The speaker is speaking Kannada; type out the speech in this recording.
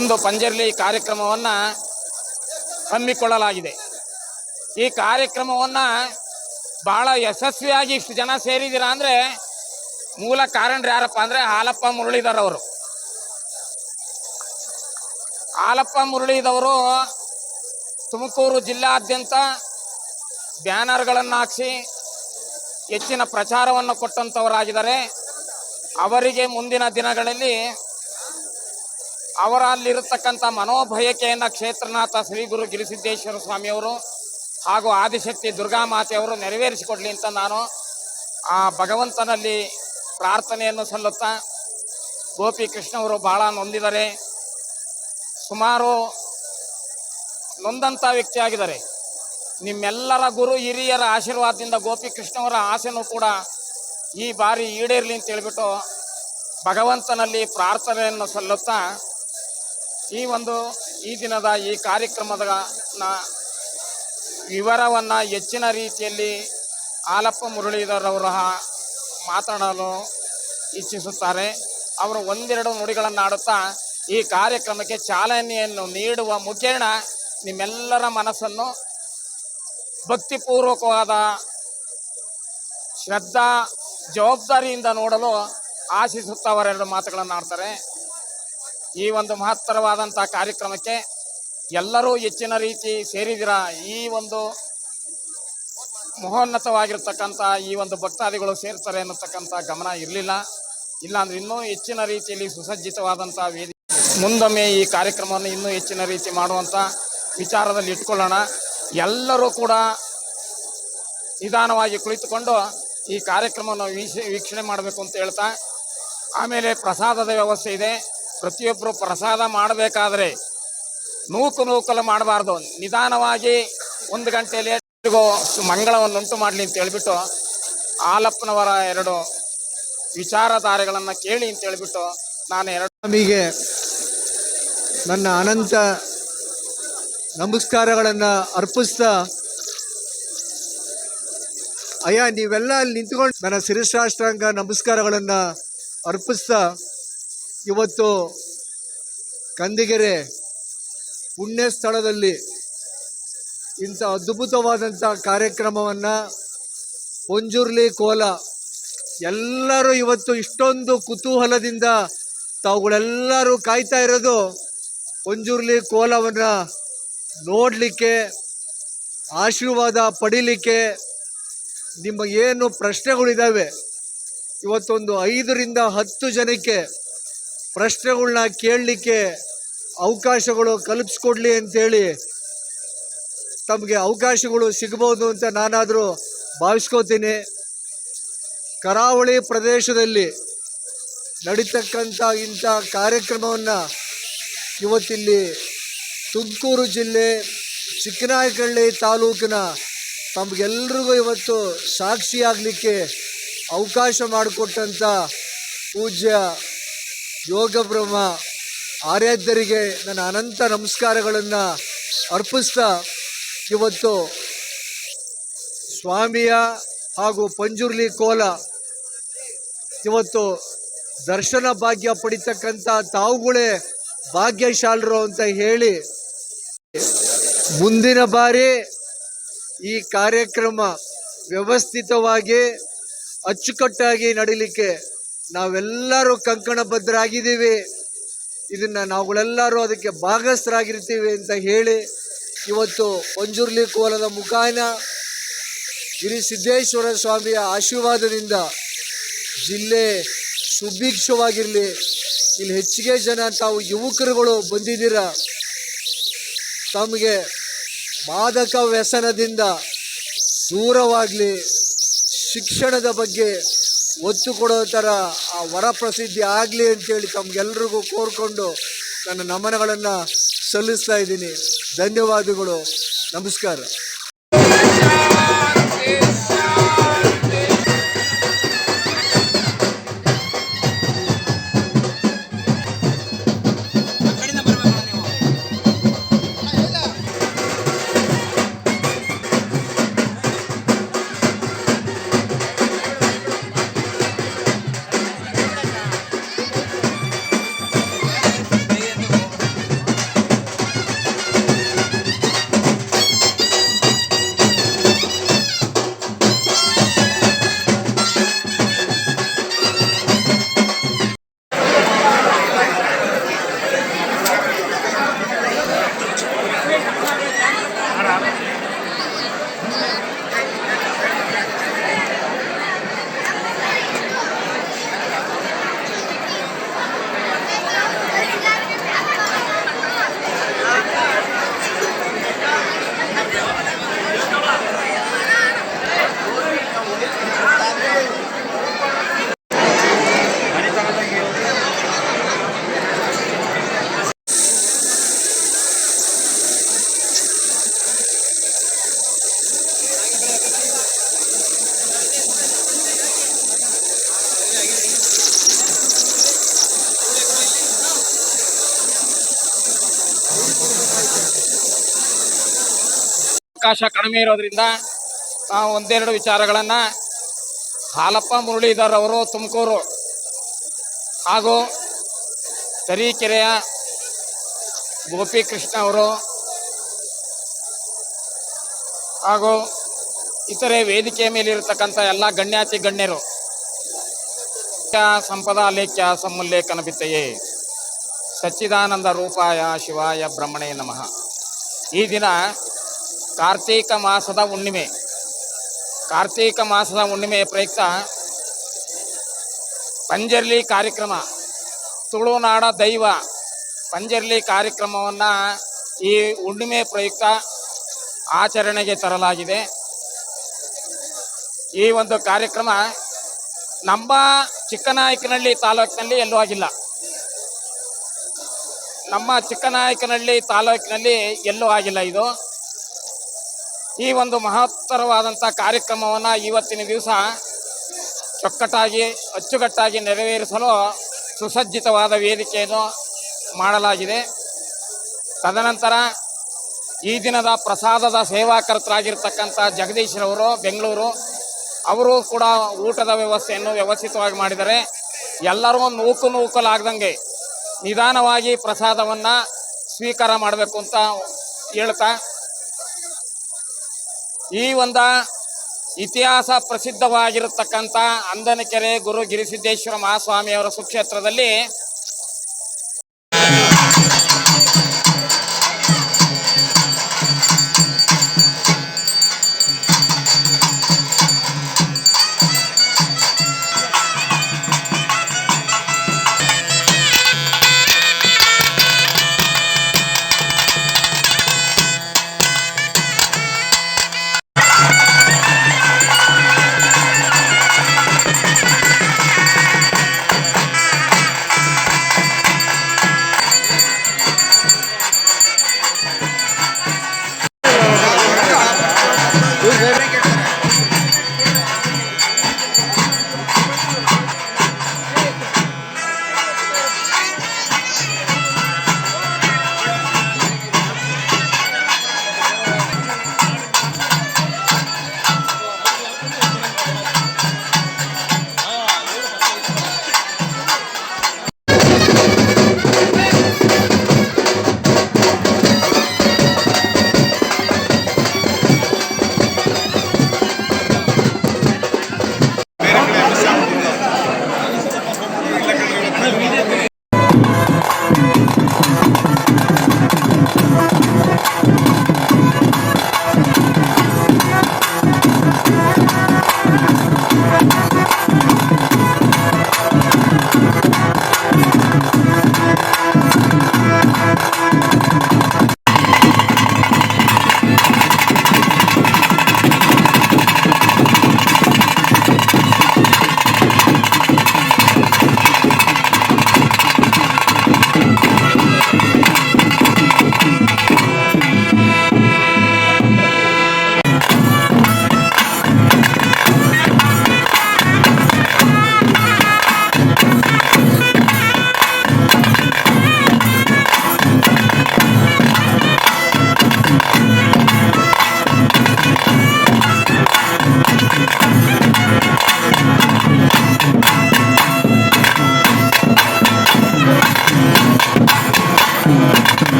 ಒಂದು ಪಂಜರ್ಲಿ ಕಾರ್ಯಕ್ರಮವನ್ನು ಹಮ್ಮಿಕೊಳ್ಳಲಾಗಿದೆ. ಈ ಕಾರ್ಯಕ್ರಮವನ್ನು ಬಹಳ ಯಶಸ್ವಿಯಾಗಿ ಇಷ್ಟು ಜನ ಸೇರಿದ್ದೀರಾ ಅಂದರೆ ಮೂಲ ಕಾರಣರು ಯಾರಪ್ಪ ಅಂದರೆ ಹಾಲಪ್ಪ ಮುರಳೀಧರ್ ಅವರು. ಹಾಲಪ್ಪ ಮುರಳೀದವರು ತುಮಕೂರು ಜಿಲ್ಲಾದ್ಯಂತ ಬ್ಯಾನರ್ಗಳನ್ನು ಹಾಕಿಸಿ ಹೆಚ್ಚಿನ ಪ್ರಚಾರವನ್ನು ಕೊಟ್ಟಂಥವರಾಗಿದ್ದಾರೆ. ಅವರಿಗೆ ಮುಂದಿನ ದಿನಗಳಲ್ಲಿ ಅವರಲ್ಲಿರತಕ್ಕಂಥ ಮನೋಭಯಕೆಯನ್ನು ಕ್ಷೇತ್ರನಾಥ ಶ್ರೀ ಗುರು ಗಿರಿಸಿದ್ದೇಶ್ವರ ಸ್ವಾಮಿಯವರು ಹಾಗೂ ಆದಿಶಕ್ತಿ ದುರ್ಗಾಮಾತೆಯವರು ನೆರವೇರಿಸಿಕೊಡಲಿ ಅಂತ ನಾನು ಆ ಭಗವಂತನಲ್ಲಿ ಪ್ರಾರ್ಥನೆಯನ್ನು ಸಲ್ಲುತ್ತಾ, ಗೋಪಿ ಕೃಷ್ಣವರು ಬಹಳ ನೊಂದಿದ್ದಾರೆ. ಸುಮಾರು ನೊಂದಂಥ ವ್ಯಕ್ತಿಯಾಗಿದ್ದಾರೆ. ನಿಮ್ಮೆಲ್ಲರ ಗುರು ಹಿರಿಯರ ಆಶೀರ್ವಾದದಿಂದ ಗೋಪಿ ಕೃಷ್ಣವರ ಆಸೆನೂ ಕೂಡ ಈ ಬಾರಿ ಈಡೇರಲಿ ಅಂತ ಹೇಳ್ಬಿಟ್ಟು ಭಗವಂತನಲ್ಲಿ ಪ್ರಾರ್ಥನೆಯನ್ನು ಸಲ್ಲುತ್ತಾ ಈ ದಿನದ ಈ ಕಾರ್ಯಕ್ರಮದ ವಿವರವನ್ನು ಹೆಚ್ಚಿನ ರೀತಿಯಲ್ಲಿ ಹಾಲಪ್ಪ ಮುರಳೀಧರ್ ಅವರು ಮಾತನಾಡಲು ಇಚ್ಛಿಸುತ್ತಾರೆ. ಅವರು ಒಂದೆರಡು ನುಡಿಗಳನ್ನು ಆಡುತ್ತಾ ಈ ಕಾರ್ಯಕ್ರಮಕ್ಕೆ ಚಾಲನೆಯನ್ನು ನೀಡುವ ಮುಖೇನ ನಿಮ್ಮೆಲ್ಲರ ಮನಸ್ಸನ್ನು ಭಕ್ತಿಪೂರ್ವಕವಾದ ಶ್ರದ್ಧಾ ಜವಾಬ್ದಾರಿಯಿಂದ ನೋಡಲು ಆಶಿಸುತ್ತಾ ಅವರೆರಡು ಮಾತುಗಳನ್ನು ಆಡ್ತಾರೆ. ಈ ಒಂದು ಮಹತ್ತರವಾದಂಥ ಕಾರ್ಯಕ್ರಮಕ್ಕೆ ಎಲ್ಲರೂ ಹೆಚ್ಚಿನ ರೀತಿ ಸೇರಿದಿರ. ಈ ಒಂದು ಮಹೋನ್ನತವಾಗಿರ್ತಕ್ಕಂಥ ಈ ಒಂದು ಭಕ್ತಾದಿಗಳು ಸೇರ್ತಾರೆ ಅನ್ನತಕ್ಕಂಥ ಗಮನ ಇರಲಿಲ್ಲ. ಇಲ್ಲಾಂದ್ರೆ ಇನ್ನೂ ಹೆಚ್ಚಿನ ರೀತಿಯಲ್ಲಿ ಸುಸಜ್ಜಿತವಾದಂಥ ವೇದಿಕೆ ಮುಂದೊಮ್ಮೆ ಈ ಕಾರ್ಯಕ್ರಮವನ್ನು ಇನ್ನೂ ಹೆಚ್ಚಿನ ರೀತಿ ಮಾಡುವಂಥ ವಿಚಾರದಲ್ಲಿ ಇಟ್ಕೊಳ್ಳೋಣ. ಎಲ್ಲರೂ ಕೂಡ ನಿಧಾನವಾಗಿ ಕುಳಿತುಕೊಂಡು ಈ ಕಾರ್ಯಕ್ರಮವನ್ನು ವೀಕ್ಷಣೆ ಮಾಡಬೇಕು ಅಂತ ಹೇಳ್ತಾ, ಆಮೇಲೆ ಪ್ರಸಾದದ ವ್ಯವಸ್ಥೆ ಇದೆ. ಪ್ರತಿಯೊಬ್ಬರು ಪ್ರಸಾದ ಮಾಡಬೇಕಾದ್ರೆ ನೂಕಲು ಮಾಡಬಾರ್ದು. ನಿಧಾನವಾಗಿ 1 ಗಂಟೆ ಲೇಟ್ಗೂ ಮಂಗಳವನ್ನು ಉಂಟು ಮಾಡಲಿ ಅಂತ ಹೇಳ್ಬಿಟ್ಟು ಹಾಲಪ್ಪನವರ 2 ವಿಚಾರಧಾರೆಗಳನ್ನು ಕೇಳಿ ಅಂತ ಹೇಳ್ಬಿಟ್ಟು ನಾನು ಸ್ವಾಮಿಗೆ ನನ್ನ ಅನಂತ ನಮಸ್ಕಾರಗಳನ್ನು ಅರ್ಪಿಸ್ತಾ, ಅಯ್ಯ ನೀವೆಲ್ಲ ಅಲ್ಲಿ ನಿಂತ್ಕೊಂಡು ನನ್ನ ಶಿರಸಾಷ್ಟಾಂಗ ನಮಸ್ಕಾರಗಳನ್ನು ಅರ್ಪಿಸ್ತಾ, ಇವತ್ತು ಕಂದಿಗೆರೆ ಪುಣ್ಯ ಸ್ಥಳದಲ್ಲಿ ಇಂಥ ಅದ್ಭುತವಾದಂಥ ಕಾರ್ಯಕ್ರಮವನ್ನು ಪಂಜುರ್ಲಿ ಕೋಲ ಎಲ್ಲರೂ ಇವತ್ತು ಇಷ್ಟೊಂದು ಕುತೂಹಲದಿಂದ ತಾವುಗಳೆಲ್ಲರೂ ಕಾಯ್ತಾ ಇರೋದು ಪಂಜುರ್ಲಿ ಕೋಲವನ್ನು ನೋಡಲಿಕ್ಕೆ, ಆಶೀರ್ವಾದ ಪಡೀಲಿಕ್ಕೆ. ನಿಮ್ಮ ಏನು ಪ್ರಶ್ನೆಗಳಿದ್ದಾವೆ ಇವತ್ತೊಂದು 5 ರಿಂದ 10 ಜನಕ್ಕೆ ಪ್ರಶ್ನೆಗಳನ್ನ ಕೇಳಲಿಕ್ಕೆ ಅವಕಾಶಗಳು ಕಲ್ಪಿಸ್ಕೊಡ್ಲಿ ಅಂಥೇಳಿ ತಮಗೆ ಅವಕಾಶಗಳು ಸಿಗ್ಬೋದು ಅಂತ ನಾನಾದರೂ ಭಾವಿಸ್ಕೋತೀನಿ. ಕರಾವಳಿ ಪ್ರದೇಶದಲ್ಲಿ ನಡೀತಕ್ಕಂಥ ಇಂಥ ಕಾರ್ಯಕ್ರಮವನ್ನು ಇವತ್ತಿಲ್ಲಿ ತುಮಕೂರು ಜಿಲ್ಲೆ ಚಿಕ್ಕನಾಯಕನಹಳ್ಳಿ ತಾಲೂಕಿನ ತಮಗೆಲ್ರಿಗೂ ಇವತ್ತು ಸಾಕ್ಷಿಯಾಗಲಿಕ್ಕೆ ಅವಕಾಶ ಮಾಡಿಕೊಟ್ಟಂಥ ಪೂಜ್ಯ ಯೋಗ ಬ್ರಹ್ಮ ಆರಾಧ್ಯರಿಗೆ ನನ್ನ ಅನಂತ ನಮಸ್ಕಾರಗಳನ್ನು ಅರ್ಪಿಸ್ತಾ, ಇವತ್ತು ಸ್ವಾಮಿಯ ಹಾಗೂ ಪಂಜುರ್ಲಿ ಕೋಲ ಇವತ್ತು ದರ್ಶನ ಭಾಗ್ಯ ಪಡಿತಕ್ಕಂಥ ತಾವುಗಳೇ ಭಾಗ್ಯಶಾಲರು ಅಂತ ಹೇಳಿ, ಮುಂದಿನ ಬಾರಿ ಈ ಕಾರ್ಯಕ್ರಮ ವ್ಯವಸ್ಥಿತವಾಗಿ ಅಚ್ಚುಕಟ್ಟಾಗಿ ನಡೀಲಿಕ್ಕೆ ನಾವೆಲ್ಲರೂ ಕಂಕಣಬದ್ಧರಾಗಿದ್ದೀವಿ. ಇದನ್ನು ನಾವುಗಳೆಲ್ಲರೂ ಅದಕ್ಕೆ ಭಾಗಸ್ಥರಾಗಿರ್ತೀವಿ ಅಂತ ಹೇಳಿ, ಇವತ್ತು ಪಂಜುರ್ಲಿ ಕೋಲದ ಮುಖಾನ ಗಿರಿಸಿದ್ದೇಶ್ವರ ಸ್ವಾಮಿಯ ಆಶೀರ್ವಾದದಿಂದ ಜಿಲ್ಲೆ ಸುಭಿಕ್ಷವಾಗಿರಲಿ. ಇಲ್ಲಿ ಹೆಚ್ಚಿಗೆ ಜನ ತಾವು ಯುವಕರುಗಳು ಬಂದಿದ್ದೀರ. ತಮಗೆ ಮಾದಕ ವ್ಯಸನದಿಂದ ದೂರವಾಗಲಿ, ಶಿಕ್ಷಣದ ಬಗ್ಗೆ ಒತ್ತು ಕೊಡೋ ಥರ ಆ ವರಪ್ರಸಿದ್ಧಿ ಆಗಲಿ ಅಂತೇಳಿ ತಮಗೆಲ್ಲರಿಗೂ ಕೋರ್ಕೊಂಡು ನನ್ನ ನಮನಗಳನ್ನು ಸಲ್ಲಿಸ್ತಾ ಇದ್ದೀನಿ. ಧನ್ಯವಾದಗಳು. ನಮಸ್ಕಾರ. ಅವಕಾಶ ಕಡಿಮೆ ಇರೋದ್ರಿಂದ ನಾವು ಒಂದೆರಡು ವಿಚಾರಗಳನ್ನು ಹಾಲಪ್ಪ ಮುರಳೀಧರ್ ಅವರು ತುಮಕೂರು ಹಾಗೂ ತರೀಕೆರೆಯ ಗೋಪಿಕೃಷ್ಣ ಅವರು ಹಾಗೂ ಇತರೆ ವೇದಿಕೆಯ ಮೇಲಿರತಕ್ಕಂಥ ಎಲ್ಲ ಗಣ್ಯಾತಿ ಗಣ್ಯರು ಸಂಪದ ಲೇಖ್ಯ ಸಮುಲ್ಲೇಖನ ಬಿತ್ತೆಯೇ ಸಚ್ಚಿದಾನಂದ ರೂಪಾಯ ಶಿವಾಯ ಬ್ರಹ್ಮಣೇ ನಮಃ. ಈ ದಿನ ಕಾರ್ತೀಕ ಮಾಸದ ಹುಣ್ಣಿಮೆ. ಕಾರ್ತೀಕ ಮಾಸದ ಹುಣ್ಣಿಮೆಯ ಪ್ರಯುಕ್ತ ಪಂಜರ್ಲಿ ಕಾರ್ಯಕ್ರಮ, ತುಳುನಾಡ ದೈವ ಪಂಜರ್ಲಿ ಕಾರ್ಯಕ್ರಮವನ್ನು ಈ ಹುಣ್ಣಿಮೆ ಪ್ರಯುಕ್ತ ಆಚರಣೆಗೆ ತರಲಾಗಿದೆ. ಈ ಒಂದು ಕಾರ್ಯಕ್ರಮ ನಮ್ಮ ಚಿಕ್ಕನಾಯಕನಹಳ್ಳಿ ತಾಲೂಕಿನಲ್ಲಿ ಎಲ್ಲೂ ಆಗಿಲ್ಲ. ನಮ್ಮ ಚಿಕ್ಕನಾಯಕನಹಳ್ಳಿ ತಾಲೂಕಿನಲ್ಲಿ ಎಲ್ಲೂ ಆಗಿಲ್ಲ. ಇದು ಈ ಒಂದು ಮಹತ್ತರವಾದಂಥ ಕಾರ್ಯಕ್ರಮವನ್ನು ಇವತ್ತಿನ ದಿವಸ ಚೊಕ್ಕಟಾಗಿ ಅಚ್ಚುಕಟ್ಟಾಗಿ ನೆರವೇರಿಸಲು ಸುಸಜ್ಜಿತವಾದ ವೇದಿಕೆಯನ್ನು ಮಾಡಲಾಗಿದೆ. ತದನಂತರ ಈ ದಿನದ ಪ್ರಸಾದದ ಸೇವಾಕರ್ತರಾಗಿರ್ತಕ್ಕಂಥ ಜಗದೀಶ್ರವರು ಬೆಂಗಳೂರು ಅವರು ಕೂಡ ಊಟದ ವ್ಯವಸ್ಥೆಯನ್ನು ವ್ಯವಸ್ಥಿತವಾಗಿ ಮಾಡಿದ್ದಾರೆ. ಎಲ್ಲರೂ ನೂಕಲಾಗದಂಗೆ ನಿಧಾನವಾಗಿ ಪ್ರಸಾದವನ್ನು ಸ್ವೀಕಾರ ಮಾಡಬೇಕು ಅಂತ ಹೇಳ್ತಾ, ಈ ಒಂದು ಇತಿಹಾಸ ಪ್ರಸಿದ್ಧವಾಗಿರತಕ್ಕಂಥ ಅಂದನಕೆರೆ ಗುರು ಗಿರಿಸಿದ್ದೇಶ್ವರ ಮಹಾಸ್ವಾಮಿಯವರ ಸುಕ್ಷೇತ್ರದಲ್ಲಿ